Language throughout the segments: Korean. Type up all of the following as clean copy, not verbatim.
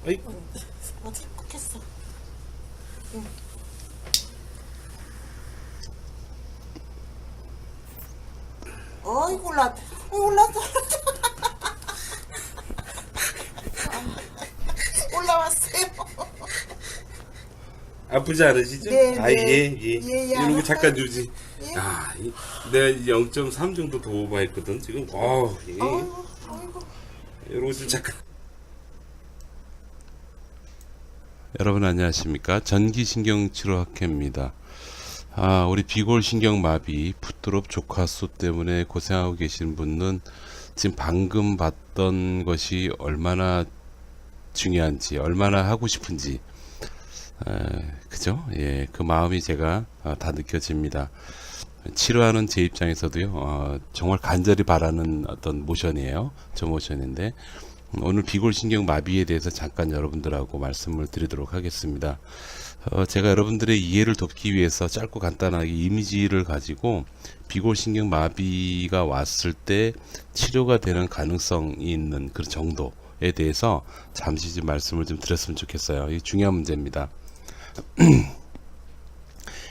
어이, 어디 꽂혔어. 응. 어이구 올랐다. 올랐어. 올라왔어요. 아프지 않으시죠? 네, 아, 네. 예, 예. 예, 예, 이런 거 잠깐 알았어요. 주지. 예. 아, 내가 0.3 정도 더 오버했거든, 지금. 예. 어이구. 이런 거좀 잠깐. 여러분 안녕하십니까? 전기신경치료학회입니다. 우리 비골신경마비, 붓드롭 조카수 때문에 고생하고 계신 분은 지금 방금 봤던 것이 얼마나 중요한지, 얼마나 하고 싶은지, 그죠? 예, 그 마음이 제가 다 느껴집니다. 치료하는 제 입장에서도요, 정말 간절히 바라는 어떤 모션이에요. 저 모션인데, 오늘 비골신경 마비에 대해서 잠깐 여러분들하고 말씀을 드리도록 하겠습니다. 제가 여러분들의 이해를 돕기 위해서 짧고 간단하게 이미지를 가지고 비골신경 마비가 왔을 때 치료가 되는 가능성이 있는 그 정도에 대해서 잠시 좀 말씀을 좀 드렸으면 좋겠어요. 이게 중요한 문제입니다.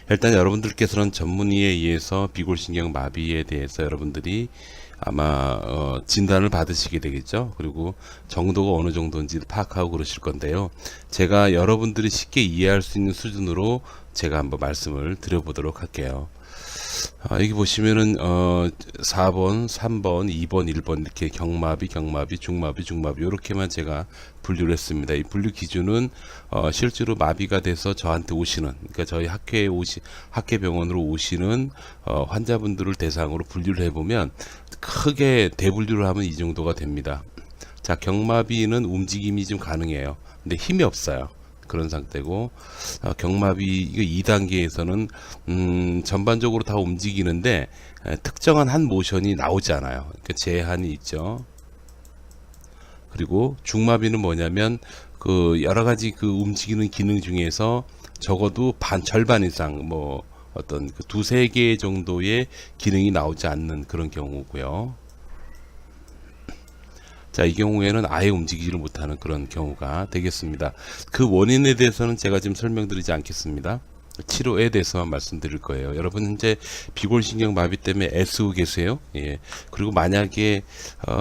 일단 여러분들께서는 전문의에 의해서 비골신경 마비에 대해서 여러분들이 아마 진단을 받으시게 되겠죠. 그리고 정도가 어느 정도인지 파악하고 그러실 건데요. 제가 여러분들이 쉽게 이해할 수 있는 수준으로 제가 한번 말씀을 드려보도록 할게요. 여기 보시면은 4번, 3번, 2번, 1번 이렇게 경마비, 중마비 이렇게만 제가 분류를 했습니다. 이 분류 기준은 실제로 마비가 돼서 저한테 오시는, 그러니까 저희 학회병원으로 오시는 환자분들을 대상으로 분류를 해보면 크게 대분류를 하면 이 정도가 됩니다. 자, 경마비는 움직임이 좀 가능해요. 근데 힘이 없어요. 그런 상태고, 경마비 이거 2단계에서는 전반적으로 다 움직이는데 특정한 한 모션이 나오지 않아요. 그러니까 제한이 있죠. 그리고 중마비는 뭐냐면 그 여러 가지 그 움직이는 기능 중에서 적어도 절반 이상 뭐 어떤 그 두세 개 정도의 기능이 나오지 않는 그런 경우고요. 자, 이 경우에는 아예 움직이지를 못하는 그런 경우가 되겠습니다. 그 원인에 대해서는 제가 지금 설명드리지 않겠습니다. 치료에 대해서만 말씀드릴 거예요. 여러분 현재 비골신경 마비 때문에 애쓰고 계세요. 예. 그리고 만약에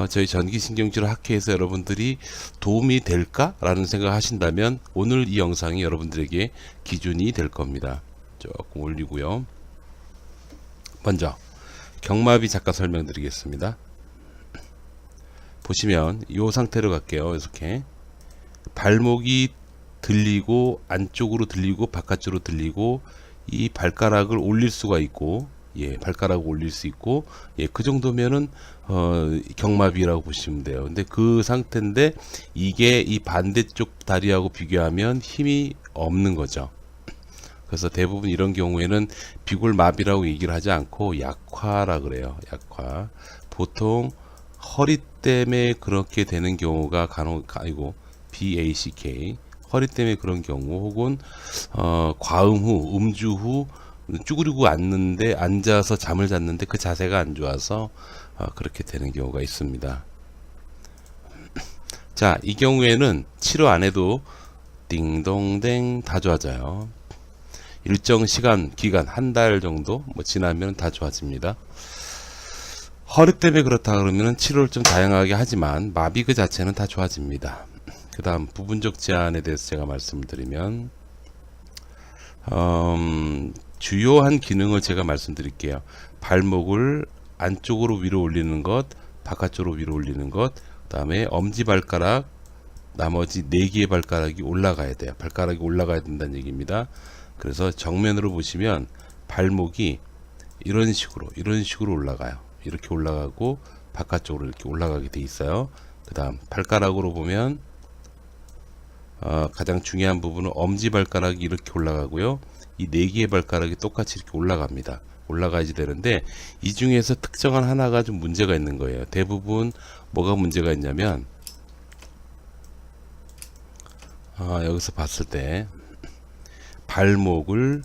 저희 전기신경치료 학회에서 여러분들이 도움이 될까라는 생각을 하신다면 오늘 이 영상이 여러분들에게 기준이 될 겁니다. 조금 올리고요. 먼저 경마비 잠깐 설명드리겠습니다. 보시면 이 상태로 갈게요. 이렇게 발목이 들리고 안쪽으로 들리고 바깥쪽으로 들리고 이 발가락을 올릴 수가 있고, 예, 발가락을 올릴 수 있고, 예, 그 정도면은 경마비라고 보시면 돼요. 근데 그 상태인데 이게 이 반대쪽 다리하고 비교하면 힘이 없는 거죠. 그래서 대부분 이런 경우에는 비골마비라고 얘기를 하지 않고 약화라 그래요. 약화. 보통 허리 때문에 그렇게 되는 경우가 아니고 BACK 허리 때문에 그런 경우 혹은 과음 후 음주 후 쭈그리고 앉아서 잠을 잤는데 그 자세가 안 좋아서 그렇게 되는 경우가 있습니다. 자, 이 경우에는 치료 안 해도 띵동댕 다 좋아져요. 일정 기간 한 달 정도 뭐 지나면 다 좋아집니다. 허리 때문에 그렇다 그러면 치료를 좀 다양하게 하지만 마비 그 자체는 다 좋아집니다. 그 다음 부분적 제한에 대해서 제가 말씀을 드리면 주요한 기능을 제가 말씀드릴게요. 발목을 안쪽으로 위로 올리는 것, 바깥쪽으로 위로 올리는 것, 그 다음에 엄지발가락 나머지 4개의 발가락이 올라가야 돼요. 발가락이 올라가야 된다는 얘기입니다. 그래서 정면으로 보시면 발목이 이런 식으로 올라가요. 이렇게 올라가고 바깥쪽으로 이렇게 올라가게 돼 있어요. 그 다음 발가락으로 보면 가장 중요한 부분은 엄지발가락이 이렇게 올라가고요. 이 4개의 발가락이 똑같이 이렇게 올라갑니다. 올라가야지 되는데 이 중에서 특정한 하나가 좀 문제가 있는 거예요. 대부분 뭐가 문제가 있냐면 여기서 봤을 때 발목을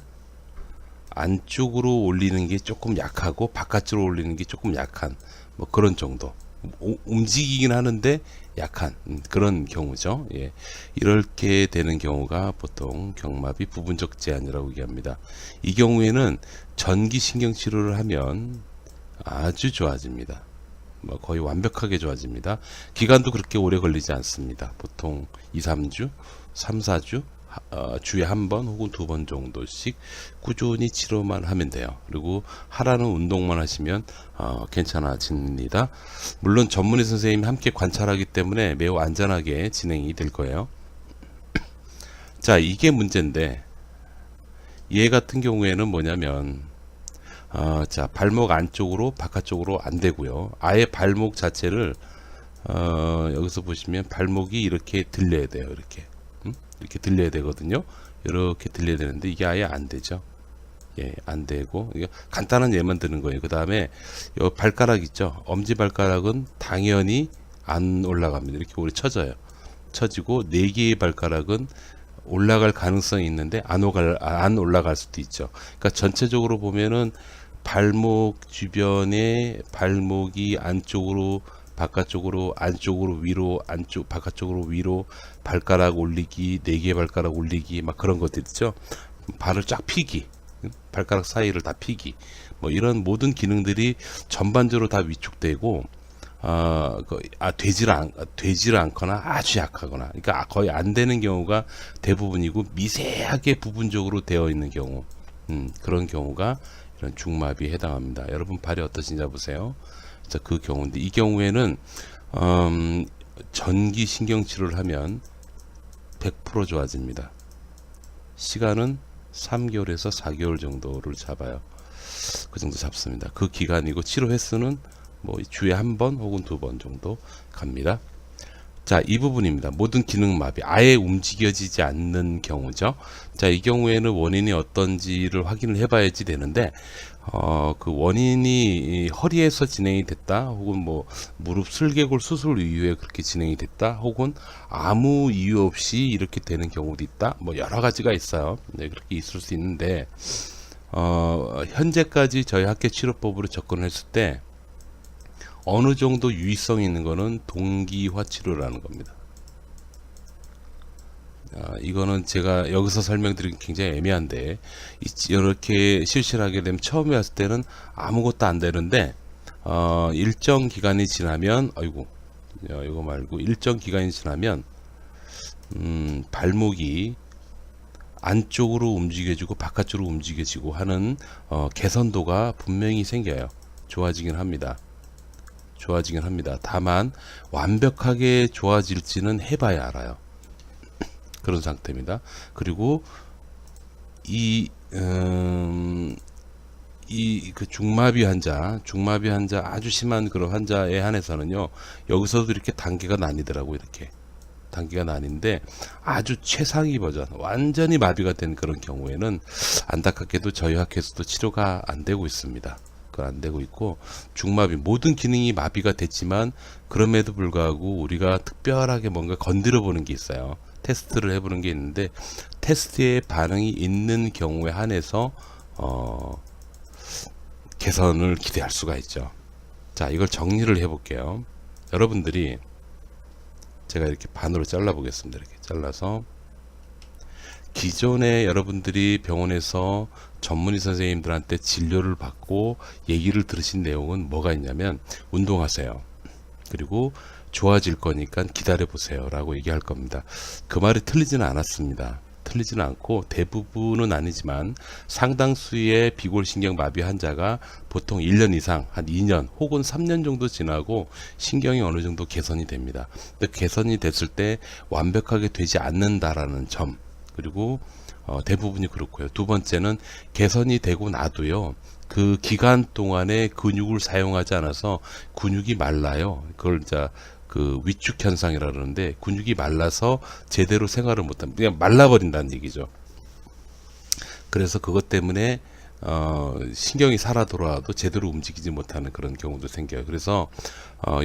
안쪽으로 올리는 게 조금 약하고 바깥쪽으로 올리는 게 조금 약한 뭐 그런 정도. 움직이긴 하는데 약한 그런 경우죠. 예. 이렇게 되는 경우가 보통 경마비 부분적 제한이라고 얘기합니다. 이 경우에는 전기 신경 치료를 하면 아주 좋아집니다. 뭐 거의 완벽하게 좋아집니다. 기간도 그렇게 오래 걸리지 않습니다. 보통 2, 3주, 3, 4주 주에 한 번 혹은 두 번 정도씩 꾸준히 치료만 하면 돼요. 그리고 하라는 운동만 하시면 괜찮아집니다. 물론 전문의 선생님이 함께 관찰하기 때문에 매우 안전하게 진행이 될 거예요. 자, 이게 문제인데 얘 같은 경우에는 뭐냐면 자, 발목 안쪽으로 바깥쪽으로 안 되고요. 아예 발목 자체를 여기서 보시면 발목이 이렇게 들려야 돼요. 이렇게 들려야 되거든요. 이렇게 들려야 되는데 이게 아예 안 되죠. 예, 안 되고 이게 간단한 예만 드는 거예요. 그 다음에 요 발가락 있죠. 엄지 발가락은 당연히 안 올라갑니다. 이렇게 오래 쳐져요. 쳐지고 네 개의 발가락은 올라갈 가능성이 있는데 안 올라갈 수도 있죠. 그러니까 전체적으로 보면은 발목 주변에 발목이 안쪽으로 바깥쪽으로 안쪽으로 위로 안쪽 바깥쪽으로 위로 발가락 올리기 네 개 발가락 올리기 막 그런 것들 있죠. 발을 쫙 피기 발가락 사이를 다 피기 뭐 이런 모든 기능들이 전반적으로 다 위축되고 되지를 않거나 아주 약하거나 그러니까 거의 안 되는 경우가 대부분이고 미세하게 부분적으로 되어 있는 경우 그런 경우가 이런 중마비에 해당합니다. 여러분 발이 어떠신지 보세요. 자, 그 경우인데 이 경우에는 전기 신경 치료를 하면 100% 좋아집니다. 시간은 3개월에서 4개월 정도를 잡아요. 그 정도 잡습니다. 그 기간이고 치료 횟수는 뭐 주에 한 번 혹은 두 번 정도 갑니다. 자, 이 부분입니다. 모든 기능 마비 아예 움직여지지 않는 경우죠. 자, 이 경우에는 원인이 어떤지를 확인을 해봐야지 되는데 그 원인이 허리에서 진행이 됐다 혹은 뭐 무릎 슬개골 수술 이후에 그렇게 진행이 됐다 혹은 아무 이유 없이 이렇게 되는 경우도 있다 뭐 여러 가지가 있어요. 네, 그렇게 있을 수 있는데 현재까지 저희 학계 치료법으로 접근을 했을 때 어느 정도 유의성이 있는 거는 동기화 치료라는 겁니다. 이거는 제가 여기서 설명드리기 굉장히 애매한데 이렇게 실시를 하게 되면 처음에 왔을 때는 아무것도 안 되는데 일정 기간이 지나면 이거 말고 일정 기간이 지나면 발목이 안쪽으로 움직여지고 바깥쪽으로 움직여지고 하는 개선도가 분명히 생겨요. 좋아지긴 합니다. 다만 완벽하게 좋아질지는 해봐야 알아요. 그런 상태입니다. 그리고 그 중마비 환자 아주 심한 그런 환자에 한해서는요, 여기서도 이렇게 단계가 나뉘더라고요. 이렇게 단계가 나뉜데 아주 최상위 버전, 완전히 마비가 된 그런 경우에는 안타깝게도 저희 학회에서도 치료가 안 되고 있습니다. 안 되고 있고 중마비 모든 기능이 마비가 됐지만 그럼에도 불구하고 우리가 특별하게 뭔가 건드려 보는 게 있어요. 테스트를 해보는 게 있는데 테스트에 반응이 있는 경우에 한해서 개선을 기대할 수가 있죠. 자, 이걸 정리를 해볼게요. 여러분들이 제가 이렇게 반으로 잘라 보겠습니다. 이렇게 잘라서 기존에 여러분들이 병원에서 전문의 선생님들한테 진료를 받고 얘기를 들으신 내용은 뭐가 있냐면 운동하세요. 그리고 좋아질 거니까 기다려 보세요 라고 얘기할 겁니다. 그 말이 틀리지는 않았습니다. 틀리지는 않고 대부분은 아니지만 상당수의 비골신경 마비 환자가 보통 1년 이상 한 2년 혹은 3년 정도 지나고 신경이 어느 정도 개선이 됩니다. 근데 개선이 됐을 때 완벽하게 되지 않는다라는 점, 그리고 대부분이 그렇고요. 두 번째는 개선이 되고 나도요, 그 기간 동안에 근육을 사용하지 않아서 근육이 말라요. 그걸 이제 그 위축 현상이라 그러는데 근육이 말라서 제대로 생활을 못합니다. 그냥 말라버린다는 얘기죠. 그래서 그것 때문에 신경이 살아 돌아와도 제대로 움직이지 못하는 그런 경우도 생겨요. 그래서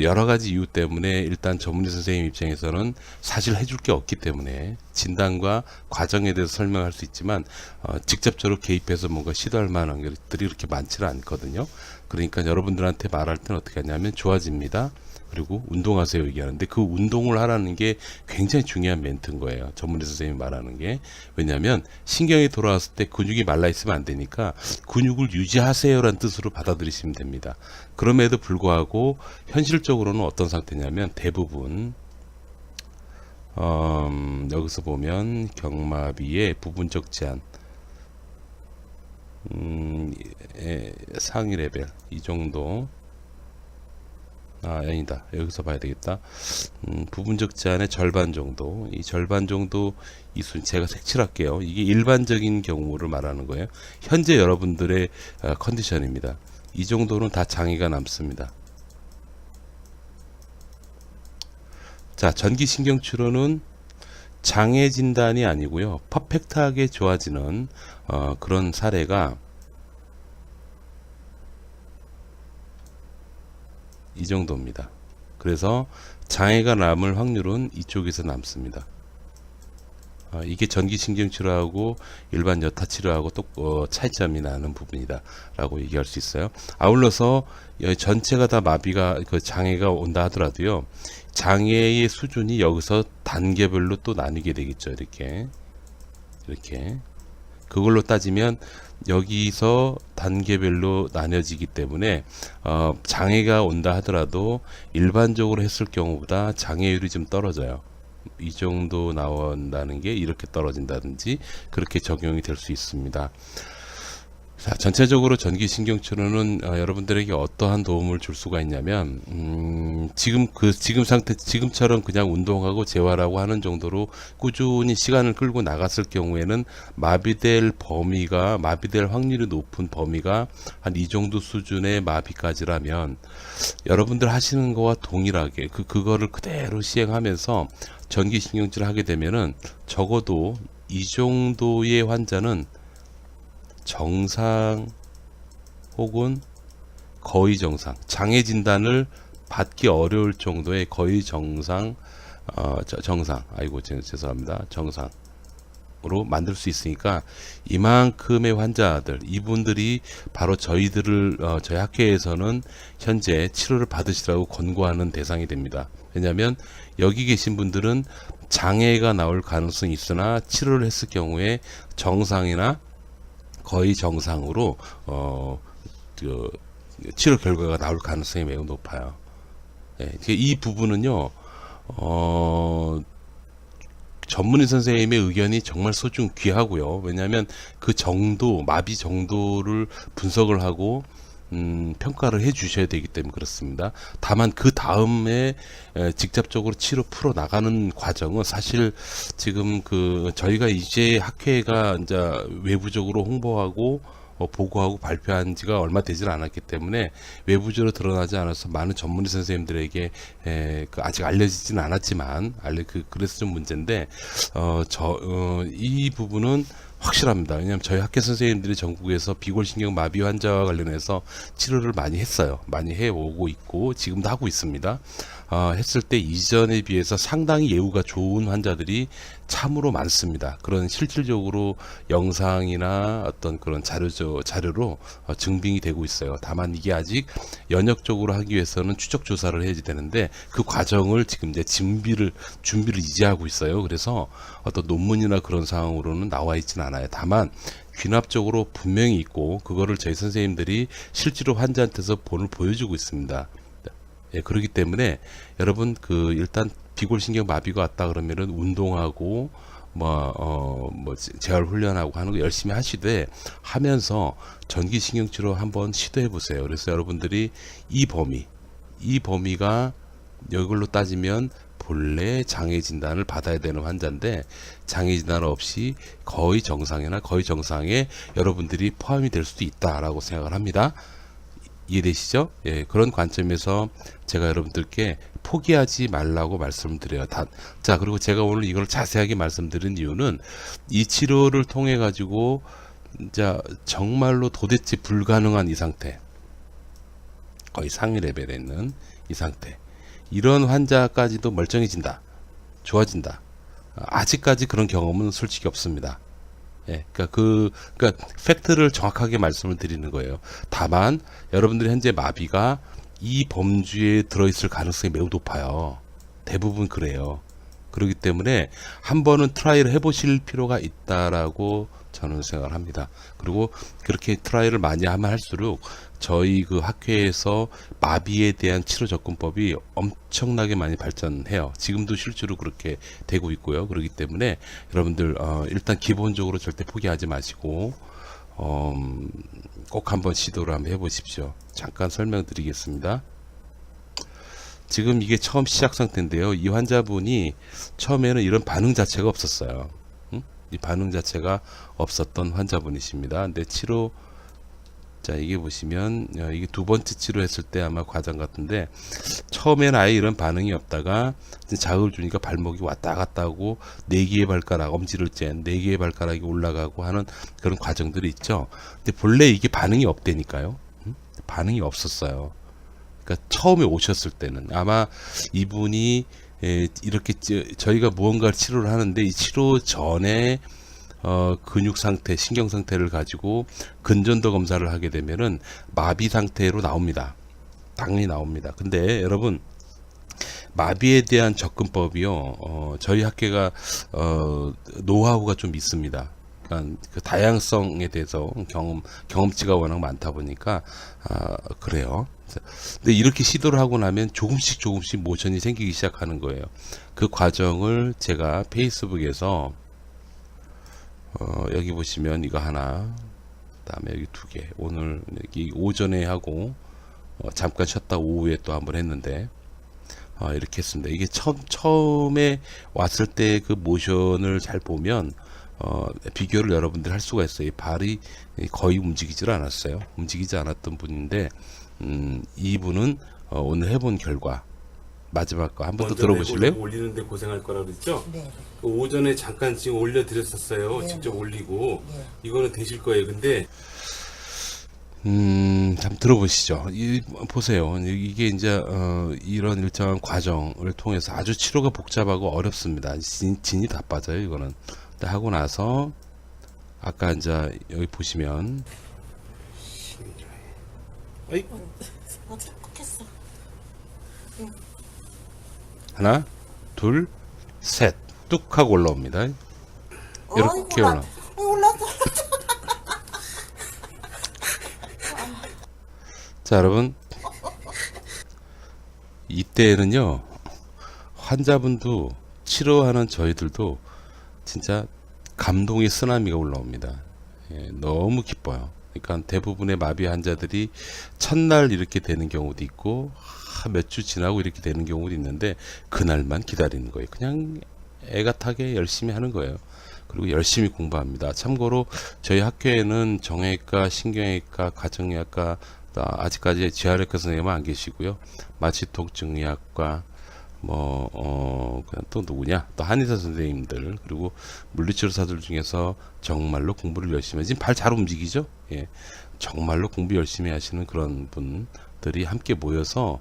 여러 가지 이유 때문에 일단 전문의 선생님 입장에서는 사실 해줄 게 없기 때문에 진단과 과정에 대해서 설명할 수 있지만 직접적으로 개입해서 뭔가 시도할 만한 것들이 그렇게 많지는 않거든요. 그러니까 여러분들한테 말할 때는 어떻게 하냐면 좋아집니다. 그리고 운동하세요 얘기하는데 그 운동을 하라는 게 굉장히 중요한 멘트인 거예요. 전문의 선생님이 말하는 게. 왜냐하면 신경이 돌아왔을 때 근육이 말라 있으면 안 되니까 근육을 유지하세요라는 뜻으로 받아들이시면 됩니다. 그럼에도 불구하고 현실적으로는 어떤 상태냐면 대부분 여기서 보면 경마비의 부분적 제한 상위 레벨 이 정도 아니다. 여기서 봐야 되겠다. 부분적 제한의 절반 정도. 이 절반 정도 제가 색칠할게요. 이게 일반적인 경우를 말하는 거예요. 현재 여러분들의 컨디션입니다. 이 정도는 다 장애가 남습니다. 자, 전기신경치료는 장애 진단이 아니고요. 퍼펙트하게 좋아지는 그런 사례가 이 정도입니다. 그래서 장애가 남을 확률은 이쪽에서 남습니다. 이게 전기신경치료하고 일반 여타치료하고 또 차이점이 나는 부분이다 라고 얘기할 수 있어요. 아울러서 전체가 다 마비가 장애가 온다 하더라도요, 장애의 수준이 여기서 단계별로 또 나뉘게 되겠죠. 이렇게 그걸로 따지면 여기서 단계별로 나뉘어지기 때문에 장애가 온다 하더라도 일반적으로 했을 경우보다 장애율이 좀 떨어져요. 이 정도 나온다는 게 이렇게 떨어진다든지 그렇게 적용이 될 수 있습니다. 자, 전체적으로 전기신경치료는 여러분들에게 어떠한 도움을 줄 수가 있냐면 지금 상태 지금처럼 그냥 운동하고 재활하고 하는 정도로 꾸준히 시간을 끌고 나갔을 경우에는 마비될 확률이 높은 범위가 한 이 정도 수준의 마비까지라면 여러분들 하시는 거와 동일하게 그거를 그대로 시행하면서 전기신경치료를 하게 되면은 적어도 이 정도의 환자는 정상 혹은 거의 정상, 장애 진단을 받기 어려울 정도의 거의 정상, 죄송합니다. 정상으로 만들 수 있으니까 이만큼의 환자들, 이분들이 바로 저희 학회에서는 현재 치료를 받으시라고 권고하는 대상이 됩니다. 왜냐하면 여기 계신 분들은 장애가 나올 가능성이 있으나 치료를 했을 경우에 정상이나 거의 정상으로 치료 결과가 나올 가능성이 매우 높아요. 이 부분은요, 전문의 선생님의 의견이 정말 귀하고요. 왜냐하면 그 정도, 마비 정도를 분석을 하고 평가를 해 주셔야 되기 때문에 그렇습니다. 다만 그 다음에 직접적으로 치료 풀어 나가는 과정은 사실 지금 저희가 이제 학회가 이제 외부적으로 홍보하고 보고하고 발표한 지가 얼마 되질 않았기 때문에 외부적으로 드러나지 않아서 많은 전문의 선생님들에게 아직 알려지진 않았지만 그래서 좀 문제인데 이 부분은 확실합니다. 왜냐하면 저희 학회 선생님들이 전국에서 비골신경 마비 환자와 관련해서 치료를 많이 했어요. 많이 해오고 있고 지금도 하고 있습니다. 했을 때 이전에 비해서 상당히 예후가 좋은 환자들이 참으로 많습니다. 그런 실질적으로 영상이나 어떤 그런 자료로 증빙이 되고 있어요. 다만 이게 아직 연역적으로 하기 위해서는 추적 조사를 해야지 되는데 그 과정을 지금 이제 준비를 이제 하고 있어요. 그래서 어떤 논문이나 그런 상황으로는 나와 있지는 않아요. 다만 귀납적으로 분명히 있고 그거를 저희 선생님들이 실제로 환자한테서 보여주고 있습니다. 그렇기 때문에 여러분 일단 비골신경 마비가 왔다 그러면은 운동하고 재활 훈련하고 하는 거 열심히 하면서 전기신경치료 한번 시도해 보세요. 그래서 여러분들이 이 범위가 이걸로 따지면 본래 장애 진단을 받아야 되는 환자인데 장애 진단 없이 거의 정상이나 거의 정상에 여러분들이 포함이 될 수도 있다라고 생각을 합니다. 이해되시죠? 예, 그런 관점에서 제가 여러분들께 포기하지 말라고 말씀을 드려요. 자, 그리고 제가 오늘 이걸 자세하게 말씀드린 이유는 이 치료를 통해 가지고 정말로 도대체 불가능한 이 상태, 거의 상위 레벨에 있는 이 상태, 이런 환자까지도 멀쩡해진다, 좋아진다 아직까지 그런 경험은 솔직히 없습니다. 예, 그러니까 팩트를 정확하게 말씀을 드리는 거예요. 다만 여러분들이 현재 마비가 이 범주에 들어있을 가능성이 매우 높아요. 대부분 그래요. 그렇기 때문에 한 번은 트라이를 해보실 필요가 있다라고 저는 생각을 합니다. 그리고 그렇게 트라이를 많이 하면 할수록 저희 그 학회에서 마비에 대한 치료 접근법이 엄청나게 많이 발전해요. 지금도 실제로 그렇게 되고 있고요. 그렇기 때문에 여러분들 일단 기본적으로 절대 포기하지 마시고 꼭 한번 시도를 한번 해보십시오. 잠깐 설명드리겠습니다. 지금 이게 처음 시작 상태인데요. 이 환자분이 처음에는 이런 반응 자체가 없었어요. 이 반응 자체가 없었던 환자분이십니다. 근데 치료, 자, 이게 보시면 이게 두 번째 치료했을 때 아마 과정 같은데, 처음에는 아예 이런 반응이 없다가 이제 자극을 주니까 발목이 왔다 갔다 하고 4개의 발가락, 엄지를 짠 4개의 발가락이 올라가고 하는 그런 과정들이 있죠. 근데 본래 이게 반응이 없다니까요. 반응이 없었어요. 그러니까 처음에 오셨을 때는 아마 이분이 이렇게 저희가 무언가를 치료를 하는데 이 치료 전에 근육 상태, 신경 상태를 가지고 근전도 검사를 하게 되면은 마비 상태로 나옵니다. 당연히 나옵니다. 근데 여러분, 마비에 대한 접근법이요, 저희 학회가 노하우가 좀 있습니다. 그러니까 그 다양성에 대해서 경험치가 워낙 많다 보니까 그래요. 근데 이렇게 시도를 하고 나면 조금씩 모션이 생기기 시작하는 거예요. 그 과정을 제가 페이스북에서 여기 보시면 이거 하나, 그다음에 여기 2개, 오늘 여기 오전에 하고 잠깐 쉬었다 오후에 또 한번 했는데 이렇게 했습니다. 이게 처음에 왔을 때 그 모션을 잘 보면 비교를 여러분들 할 수가 있어요. 이 발이 거의 움직이질 않았어요. 움직이지 않았던 분인데 이분은 오늘 해본 결과, 마지막 거 한 번 더 들어보실래요? 올리는데 고생할 거라 그랬죠? 네. 그 오전에 잠깐 지금 올려드렸었어요. 네. 직접 올리고. 네. 이거는 되실 거예요. 근데 잠 들어보시죠. 보세요. 이게 이제 이런 일정한 과정을 통해서 아주 치료가 복잡하고 어렵습니다. 진이 다 빠져요. 이거는. 근데 하고 나서 아까 이제 여기 보시면 아이, 어디 꺾였어. 하나, 둘, 셋, 뚝 하고 올라옵니다. 이렇게 올라. 올랐어. 자, 여러분, 이때는요, 환자분도 치료하는 저희들도 진짜 감동의 쓰나미가 올라옵니다. 예, 너무 기뻐요. 그러니까 대부분의 마비 환자들이 첫날 이렇게 되는 경우도 있고 몇 주 지나고 이렇게 되는 경우도 있는데 그날만 기다리는 거예요. 그냥 애가 타게 열심히 하는 거예요. 그리고 열심히 공부합니다. 참고로 저희 학교에는 정형외과, 신경외과, 가정의학과, 아직까지 재활외과 선생님은 안 계시고요. 마취통증의학과, 또 누구냐? 또 한의사 선생님들, 그리고 물리치료사들 중에서 정말로 공부를 열심히 지금 발 잘 움직이죠? 예. 정말로 공부 열심히 하시는 그런 분들이 함께 모여서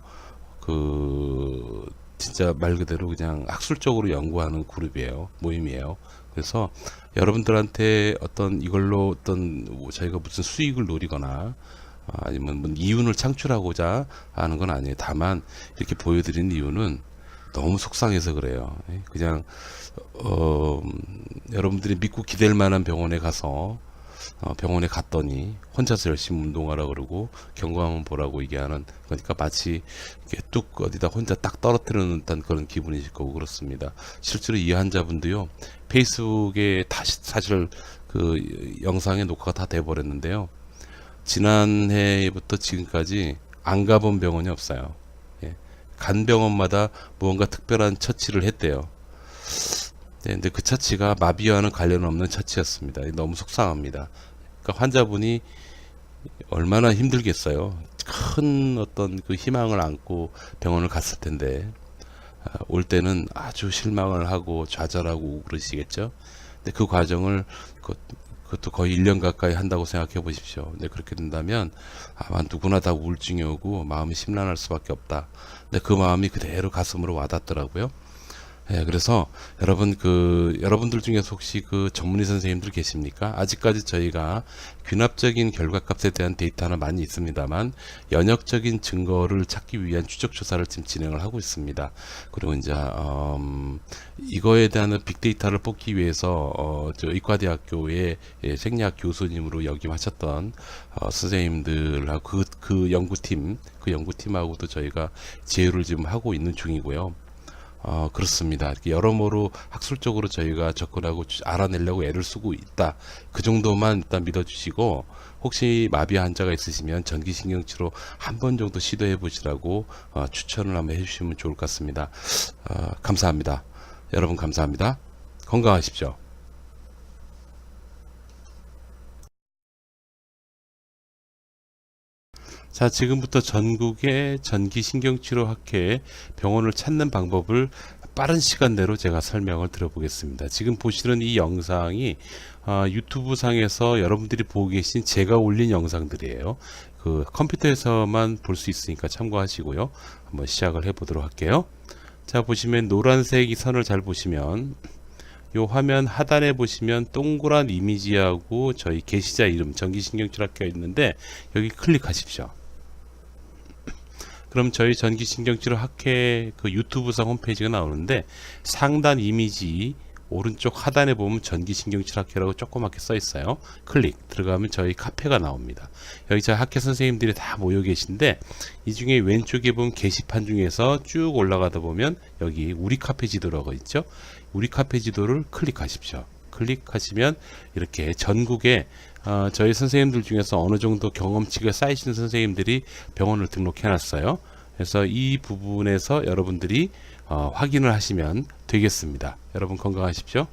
진짜 말 그대로 그냥 학술적으로 연구하는 그룹이에요. 모임이에요. 그래서 여러분들한테 이걸로 저희가 무슨 수익을 노리거나 아니면 뭐 이윤을 창출하고자 하는 건 아니에요. 다만 이렇게 보여드리는 이유는 너무 속상해서 그래요. 그냥 여러분들이 믿고 기댈 만한 병원에 가서 병원에 갔더니 혼자서 열심히 운동하라 그러고 경과만 보라고 얘기하는, 그러니까 마치 이렇게 뚝 어디다 혼자 딱 떨어뜨리는 듯한 그런 기분이실 거고 그렇습니다. 실제로 이 환자분도요, 페이스북에 다시 사실 그 영상의 녹화가 다 돼버렸는데요, 지난해부터 지금까지 안 가본 병원이 없어요. 예. 간 병원마다 무언가 특별한 처치를 했대요. 네, 근데 그 처치가 마비와는 관련 없는 처치였습니다. 너무 속상합니다. 그러니까 환자분이 얼마나 힘들겠어요. 큰 어떤 그 희망을 안고 병원을 갔을 텐데 올 때는 아주 실망을 하고 좌절하고 그러시겠죠. 근데 그 과정을 그것도 거의 1년 가까이 한다고 생각해 보십시오. 근데 그렇게 된다면 아마 누구나 다 우울증이 오고 마음이 심란할 수밖에 없다. 근데 그 마음이 그대로 가슴으로 와닿더라고요. 예, 그래서 여러분들 중에서 혹시 그 전문의 선생님들 계십니까? 아직까지 저희가 귀납적인 결과값에 대한 데이터는 많이 있습니다만 연역적인 증거를 찾기 위한 추적 조사를 지금 진행을 하고 있습니다. 그리고 이제 이거에 대한 빅데이터를 뽑기 위해서 저 의과대학교의 생리학 교수님으로 역임하셨던 선생님들하고 그 연구팀하고도 저희가 제휴를 지금 하고 있는 중이고요. 그렇습니다. 이렇게 여러모로 학술적으로 저희가 접근하고 알아내려고 애를 쓰고 있다. 그 정도만 일단 믿어주시고, 혹시 마비 환자가 있으시면 전기신경치료 한 번 정도 시도해 보시라고 추천을 한번 해주시면 좋을 것 같습니다. 감사합니다. 여러분 감사합니다. 건강하십시오. 자, 지금부터 전국의 전기신경치료학회 병원을 찾는 방법을 빠른 시간 내로 제가 설명을 드려보겠습니다. 지금 보시는 이 영상이 유튜브 상에서 여러분들이 보고 계신 제가 올린 영상들이에요. 그 컴퓨터에서만 볼 수 있으니까 참고하시고요. 한번 시작을 해보도록 할게요. 자, 보시면 노란색 이 선을 잘 보시면 요 화면 하단에 보시면 동그란 이미지하고 저희 게시자 이름 전기신경치료학회가 있는데 여기 클릭하십시오. 그럼 저희 전기신경치료학회 그 유튜브상 홈페이지가 나오는데 상단 이미지 오른쪽 하단에 보면 전기신경치료학회라고 조그맣게 써 있어요. 클릭 들어가면 저희 카페가 나옵니다. 여기 저희 학회 선생님들이 다 모여 계신데 이 중에 왼쪽에 보면 게시판 중에서 쭉 올라가다 보면 여기 우리 카페 지도라고 있죠. 우리 카페 지도를 클릭하십시오. 클릭하시면 이렇게 전국에 저희 선생님들 중에서 어느 정도 경험치가 쌓이신 선생님들이 병원을 등록해 놨어요. 그래서 이 부분에서 여러분들이 확인을 하시면 되겠습니다. 여러분 건강하십시오.